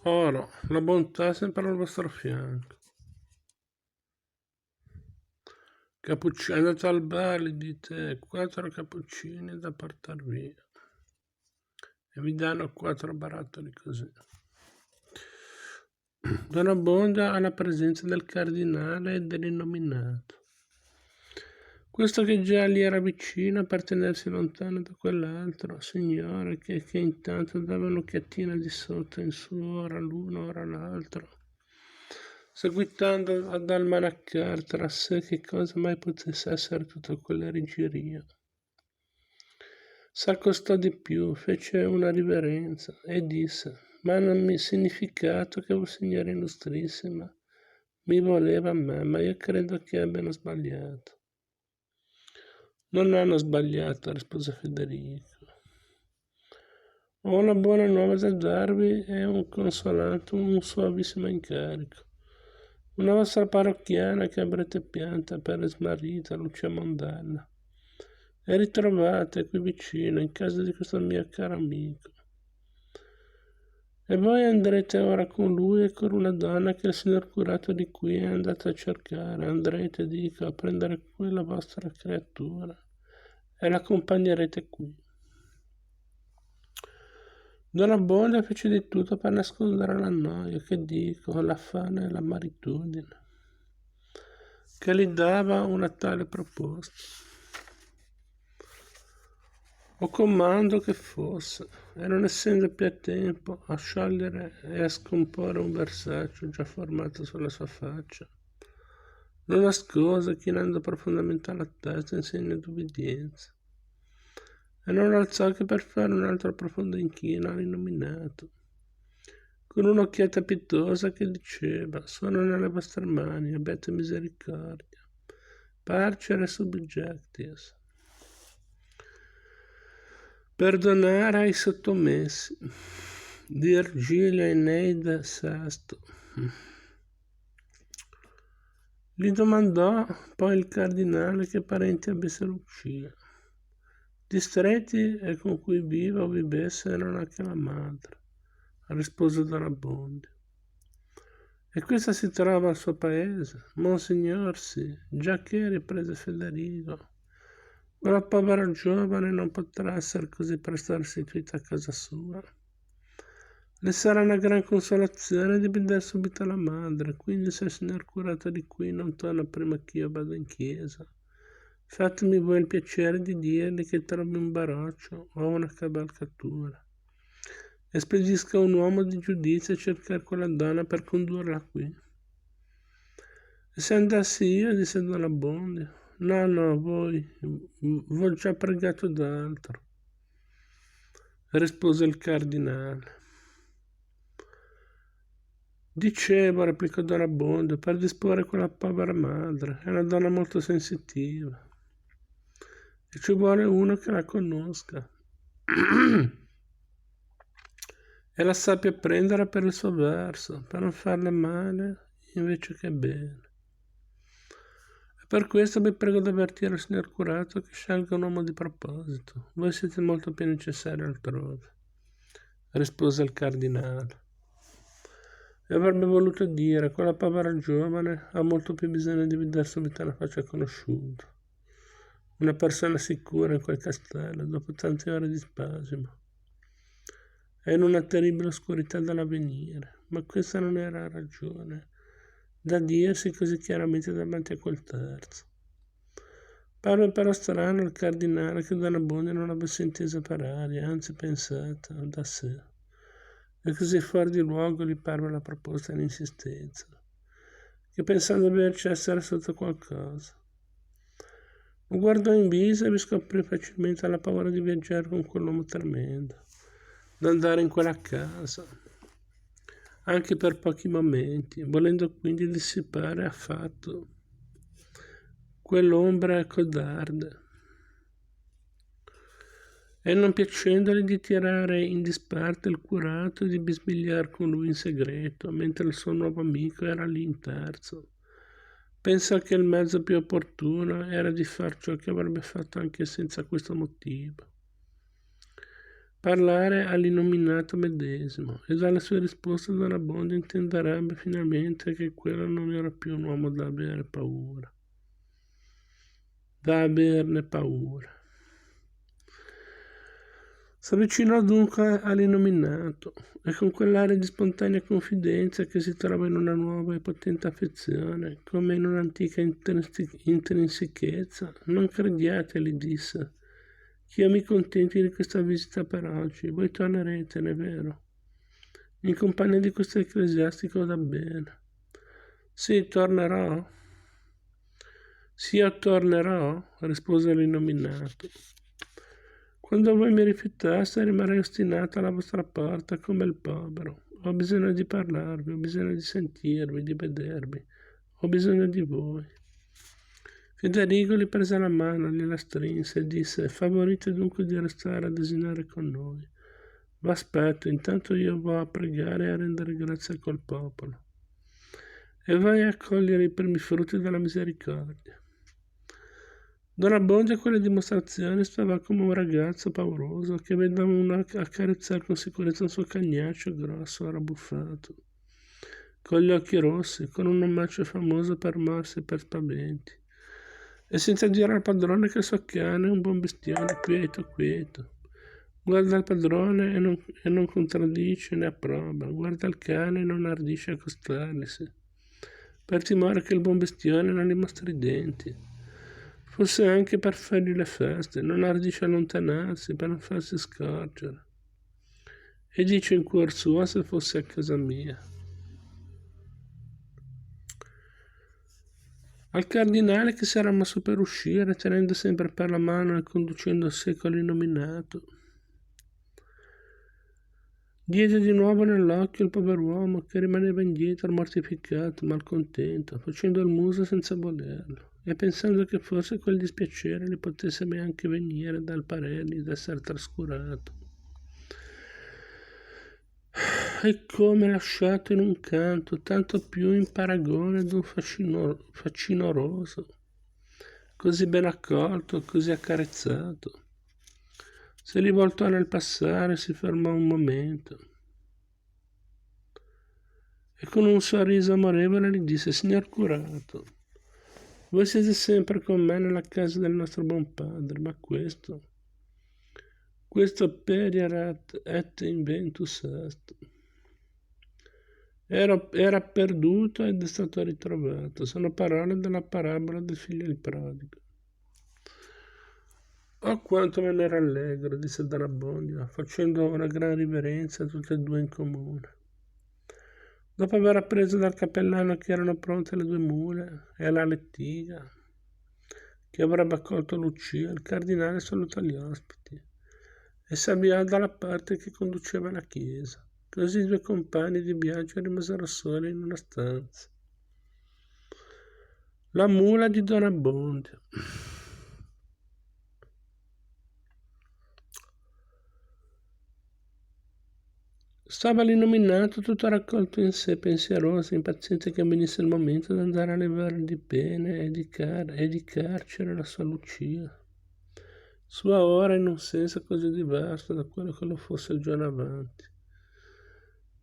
Ora, la bontà è sempre al vostro fianco. Cappuccino, andate al bar, gli dite 4 cappuccini da portare via. E vi danno 4 barattoli così. Don Abbondio alla presenza del cardinale e dell'innominato. Questo che già gli era vicino per tenersi lontano da quell'altro signore che intanto dava un'occhiatina di sotto in su, ora l'uno, ora l'altro, seguitando ad almanaccar tra sé che cosa mai potesse essere tutta quella rigeria. S'accostò di più, fece una riverenza e disse: «Ma non mi significato che signora illustrissima mi voleva a me, ma io credo che abbiano sbagliato». «Non hanno sbagliato», rispose Federico. «Ho una buona nuova da darvi e un consolante, un suavissimo incarico. Una vostra parrocchiana che avrete pianta per smarrita, Lucia Mondella, e ritrovate qui vicino, in casa di questo mio caro amico. E voi andrete ora con lui e con una donna che il signor curato di qui è andato a cercare. Andrete, dico, a prendere quella vostra creatura e l'accompagnerete qui». Don Abbondio fece di tutto per nascondere la noia, che dico, l'affanno e l'amaritudine che gli dava una tale proposta. O comando che fosse, e non essendo più a tempo a sciogliere e a scomporre un versaccio già formato sulla sua faccia, lo nascose chinando profondamente la testa in segno d'ubbidienza, e non alzò che per fare un altro profondo inchino all'innominato, con un'occhiata pietosa che diceva: «Sono nelle vostre mani, abbiate misericordia, parcere subjectis». Perdonare ai sottomessi, di Ergilio Eneida Sesto. Gli domandò poi il cardinale che parenti avesse Lucia. Distretti e con cui viva o vivesse erano anche la madre, rispose Don Abbondio. E questa si trova al suo paese? Monsignor sì, giacché, riprese Federico, quella povera giovane non potrà essere così presto restituita a casa sua. Le sarà una gran consolazione di vedere subito la madre, quindi se il signor curato di qui non torna prima che io vada in chiesa, fatemi voi il piacere di dirgli che trovi un baroccio o una cavalcatura e spedisca un uomo di giudizio a cercare quella donna per condurla qui. E se andassi io, disse Don Abbondio. No, voi, v'ho già pregato d'altro, rispose il cardinale. Dicevo, replicò Don Abbondio, per disporre quella povera madre, è una donna molto sensitiva, e ci vuole uno che la conosca e la sappia prendere per il suo verso, per non farle male invece che bene. Per questo vi prego di avvertire il signor curato che scelga un uomo di proposito. Voi siete molto più necessari altrove, rispose il cardinale. E avrebbe voluto dire, quella povera giovane ha molto più bisogno di vedere subito una faccia conosciuta, una persona sicura in quel castello, dopo tante ore di spasimo, e in una terribile oscurità dall'avvenire. Ma questa non era ragione da dirsi così chiaramente davanti a quel terzo. Parve però strano al cardinale che Don Abbondio non avesse intesa per aria, anzi pensata da sé, e così fuori di luogo gli parve la proposta l'insistenza, che pensando di averci essere sotto qualcosa. Lo guardò in viso e vi scoprì facilmente la paura di viaggiare con quell'uomo tremendo, d'andare in quella casa, anche per pochi momenti, volendo quindi dissipare affatto quell'ombra codarda, e non piacendogli di tirare in disparte il curato e di bisbigliar con lui in segreto, mentre il suo nuovo amico era lì in terzo, Pensò che il mezzo più opportuno era di far ciò che avrebbe fatto anche senza questo motivo. Parlare all'innominato medesimo, e dalle sue risposte Don Abbondio intenderebbe finalmente che quello non era più un uomo da avere paura. Da averne paura. S'avvicinò dunque all'innominato e con quell'aria di spontanea confidenza che si trova in una nuova e potente affezione, come in un'antica intrinsichezza, non crediate, gli disse, che io mi contenti di questa visita per oggi. Voi tornerete, non è vero? In compagnia di questo ecclesiastico da bene. Sì, tornerò. Sì, io tornerò, rispose l'innominato. Quando voi mi rifiutaste, rimarrei ostinato alla vostra porta come il povero. Ho bisogno di parlarvi, ho bisogno di sentirvi, di vedervi. Ho bisogno di voi. Federico gli prese la mano, gliela strinse e disse: favorite dunque di restare a desinare con noi. V'aspetto, intanto io vado a pregare e a rendere grazie col popolo. E vai a cogliere i primi frutti della misericordia. Don Abbondio a quelle dimostrazioni stava come un ragazzo pauroso che vedeva uno accarezzare con sicurezza un suo cagnaccio grosso, rabbuffato, con gli occhi rossi, con un omaccio famoso per morsi e per spaventi, e senza dire al padrone che il suo cane è un buon bestione, quieto, quieto. Guarda il padrone e non contraddice né approva, guarda il cane e non ardisce accostarglisi, per timore che il buon bestione non gli mostri i denti. Forse anche per fargli le feste, non ardisce allontanarsi per non farsi scorgere. E dice in cuor suo se fosse a casa mia. Al cardinale che si era mosso per uscire, tenendo sempre per la mano e conducendo a sé l'illuminato, diede di nuovo nell'occhio il pover'uomo che rimaneva indietro, mortificato, malcontento, facendo il muso senza volerlo, e pensando che forse quel dispiacere gli potesse anche venire dal parere d'essere trascurato. E come lasciato in un canto, tanto più in paragone d'un facinoroso, così ben accolto, così accarezzato. Se li voltò nel passare, si fermò un momento e con un sorriso amorevole gli disse: signor curato, voi siete sempre con me nella casa del nostro buon padre, ma questo perierat et inventus est. Era perduto ed è stato ritrovato. Sono parole della parabola del figlio il prodigo. Oh, quanto me ne rallegro, disse Don Abbondio, facendo una gran riverenza a tutte e due in comune. Dopo aver appreso dal cappellano che erano pronte le 2 mule e la lettiga che avrebbe accolto Lucia, il cardinale salutò gli ospiti e si avviò dalla parte che conduceva alla chiesa. Così i 2 compagni di viaggio rimasero soli in una stanza. La mula di Don Abbondio. Stava l'illuminato tutto raccolto in sé, pensieroso, impaziente che venisse il momento di andare a levare di pene e di carcere la sua Lucia, sua ora in un senso così diverso da quello che lo fosse il giorno avanti.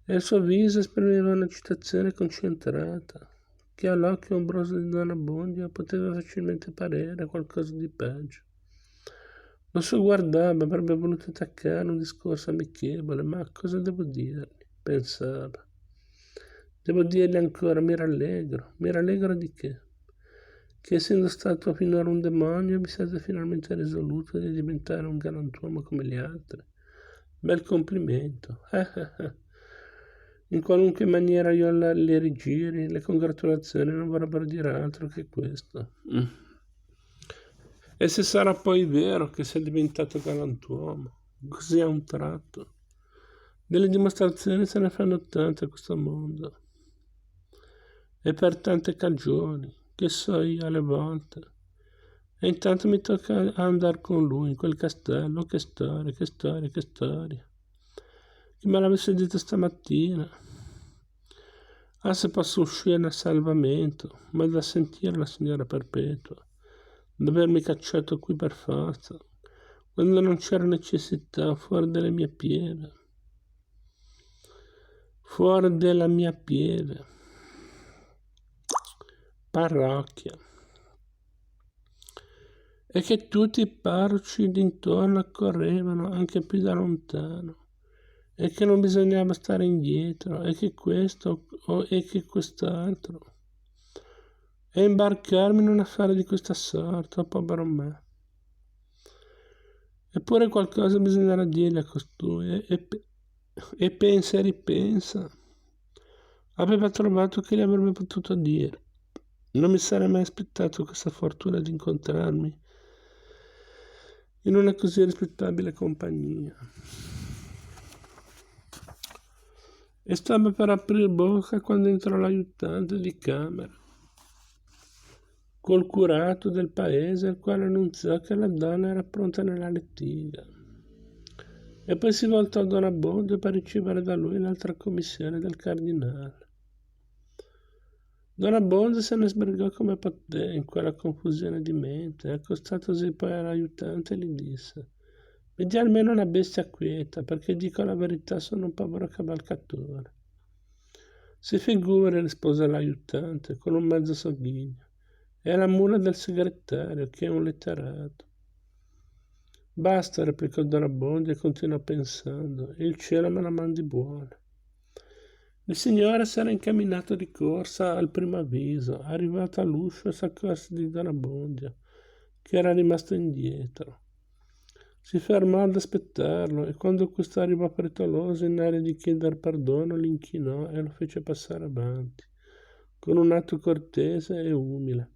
E il suo viso esprimeva un'agitazione concentrata, che all'occhio ombroso di Don Abbondio poteva facilmente parere qualcosa di peggio. Lo so guardava, avrebbe voluto attaccare un discorso amichevole, ma cosa devo dirgli? Pensava. Devo dirgli ancora, mi rallegro di che? Che essendo stato finora un demonio vi siete finalmente risoluto di diventare un galantuomo come gli altri. Bel complimento. In qualunque maniera io le rigiri, le congratulazioni non vorrebbero dire altro che questo. E se sarà poi vero che sei diventato galantuomo, così a un tratto? Delle dimostrazioni se ne fanno tante a questo mondo. E per tante cagioni, che so io alle volte. E intanto mi tocca andare con lui in quel castello. Che storia. Chi me l'avesse detto stamattina. Ah, se posso uscire nel salvamento, ma da sentire la signora Perpetua, d'avermi cacciato qui per forza, quando non c'era necessità, fuori delle mie piede. Fuori della mia piede. Parrocchia. E che tutti i parroci d'intorno accorrevano anche più da lontano, e che non bisognava stare indietro, e che questo e che quest'altro, e imbarcarmi in un affare di questa sorta, povero me. Eppure qualcosa bisognerà dirgli a costui, e pensa e ripensa. Aveva trovato che gli avrebbe potuto dire. Non mi sarei mai aspettato questa fortuna di incontrarmi in una così rispettabile compagnia. E stava per aprire bocca quando entrò l'aiutante di camera, col curato del paese, il quale annunziò che la donna era pronta nella lettiga. E poi si voltò a Don Abbondio per ricevere da lui l'altra commissione del cardinale. Don Abbondio se ne sbrigò come poté in quella confusione di mente, e accostatosi poi all'aiutante gli disse: «Mi dia almeno una bestia quieta, perché dico la verità, sono un povero cavalcatore». «Si figuri», rispose l'aiutante con un mezzo sogghignio, «è la mula del segretario, che è un letterato». «Basta», replicò Don Abbondio e continuò pensando, «il cielo me la mandi buona». Il signore s'era incamminato di corsa al primo avviso, arrivato all'uscio s'accorse di Don Abbondio, che era rimasto indietro. Si fermò ad aspettarlo e quando questo arrivò frettoloso in aria di chiedere perdono l'inchinò e lo fece passare avanti, con un atto cortese e umile,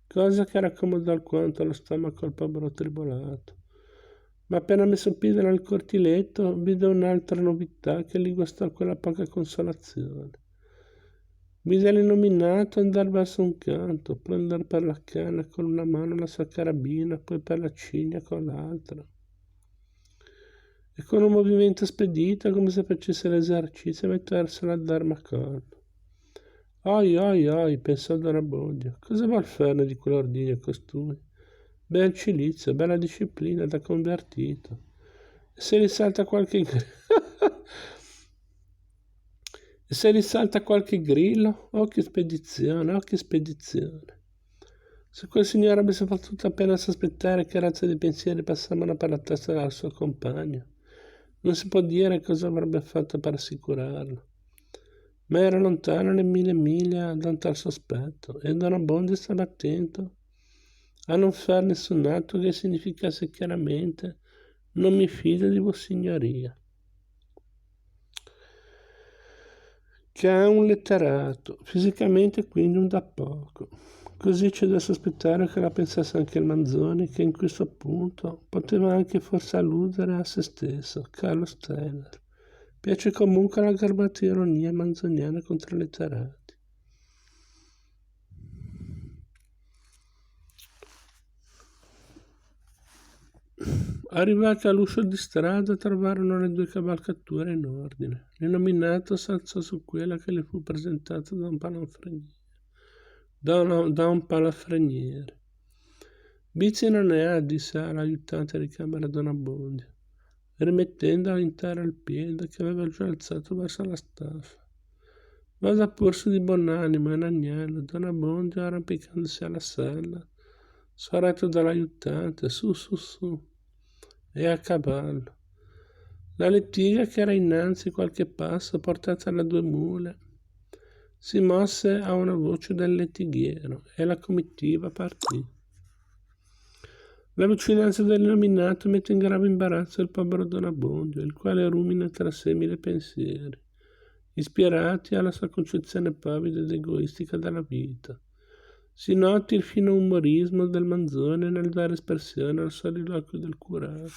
cosa che raccomandò alquanto allo stomaco al povero tribolato. Ma appena messo piede nel cortiletto vide un'altra novità che gli guastò quella poca consolazione. Vide l'illuminato andare verso un canto, prendere per la canna con una mano la sua carabina, poi per la cinghia con l'altra. E con un movimento spedito, come se facesse l'esercizio, mettersela a darmi a corpo. Oi, pensò Don Abbondio, cosa vuol farne di quell'ordigno costui? Bel cilizio, bella disciplina da convertito. E se risalta qualche e se risalta qualche grillo, oh che spedizione, oh che spedizione. Se quel signore avesse potuto appena sospettare che razza di pensieri passavano per la testa del suo compagno, non si può dire cosa avrebbe fatto per assicurarlo. Ma era lontano le mille miglia da un tal sospetto, e Don Abbondio stava attento a non far nessun atto che significasse chiaramente «non mi fido di Vossignoria», che è un letterato, fisicamente quindi un da poco. Così c'è da sospettare che la pensasse anche il Manzoni, che in questo punto poteva anche forse alludere a se stesso, Carlo Steiner. Piace comunque la garbata ironia manzoniana contro i letterati. Arrivati all'uscio di strada trovarono le due cavalcature in ordine. L'illuminato s'alzò su quella che le fu presentata da un palafreniere. Bici non ne ha, disse all'aiutante di camera Don Abbondio, rimettendo all'intero il piede che aveva già alzato verso la staffa. Vada pur su di buon animo, è un agnello. Don Abbondio, arrampicandosi alla sella, sorretto dall'aiutante, su, e a cavallo. La lettiga, che era innanzi qualche passo, portata da due mule, si mosse a una voce del lettighiero e la comitiva partì. La vicinanza dell'illuminato mette in grave imbarazzo il povero Don Abbondio, il quale rumina tra sé mille pensieri, ispirati alla sua concezione pavida ed egoistica della vita. Si noti il fino umorismo del Manzoni nel dare espressione al soliloquio del curato.